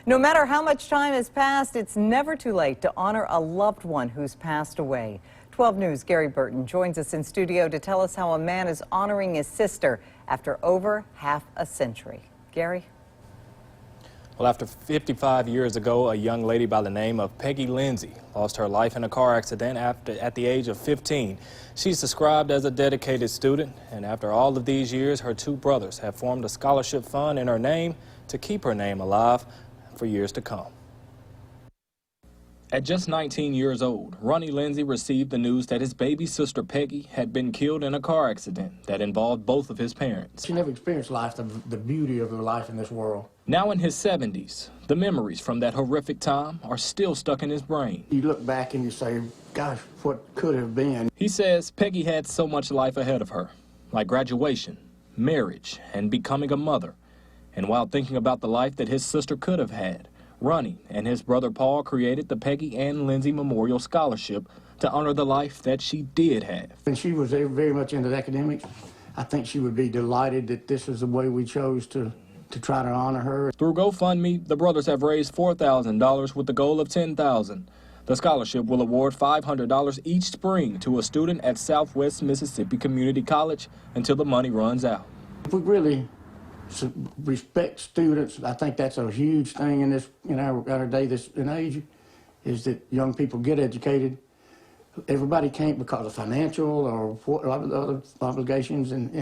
No matter how much time has passed, it's never too late to honor a loved one who's passed away. 12 News' Gary Burton joins us in studio to tell us how a man is honoring his sister after over half a century. Gary? Well, after 55 years ago, a young lady by the name of Peggy Lindsay lost her life in a car accident at the age of 15. She's described as a dedicated student, and after all of these years, her two brothers have formed a scholarship fund in her name to keep her name alive for years to come. At just 19 years old, Ronnie Lindsay received the news that his baby sister Peggy had been killed in a car accident that involved both of his parents. She never experienced life, the beauty of her life in this world. Now in his 70s, the memories from that horrific time are still stuck in his brain. You look back and you say, gosh, what could have been? He says Peggy had so much life ahead of her, like graduation, marriage, and becoming a mother. And while thinking about the life that his sister could have had, Ronnie and his brother Paul created the Peggy Ann Lindsay Memorial Scholarship to honor the life that she did have. And she was very much into academics. I think she would be delighted that this is the way we chose to try to honor her. Through GoFundMe, the brothers have raised $4,000 with the goal of $10,000. The scholarship will award $500 each spring to a student at Southwest Mississippi Community College until the money runs out. If we really respect students, I think that's a huge thing in our day, this and age, is that young people get educated. Everybody can't because of financial or other obligations, and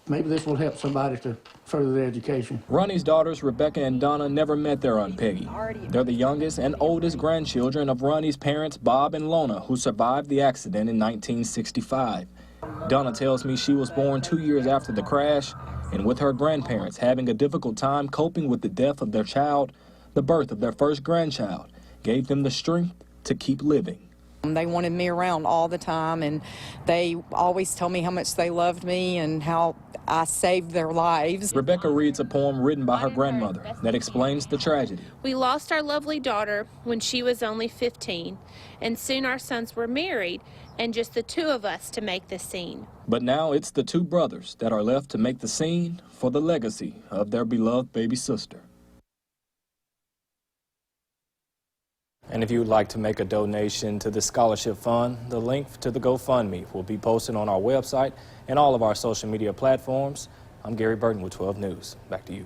maybe this will help somebody to further their education. Ronnie's daughters, Rebecca and Donna, never met their Aunt Peggy. They're the youngest and oldest grandchildren of Ronnie's parents, Bob and Lona, who survived the accident in 1965. Donna tells me she was born 2 years after the crash, and with her grandparents having a difficult time coping with the death of their child, the birth of their first grandchild gave them the strength to keep living. They wanted me around all the time, and they always told me how much they loved me and how I saved their lives. Rebecca reads a poem written by her grandmother that explains the tragedy. We lost our lovely daughter when she was only 15, and soon our sons were married, and just the two of us to make the scene. But now it's the two brothers that are left to make the scene for the legacy of their beloved baby sister. And if you would like to make a donation to the scholarship fund, the link to the GoFundMe will be posted on our website and all of our social media platforms. I'm Gary Burton with 12 News. Back to you.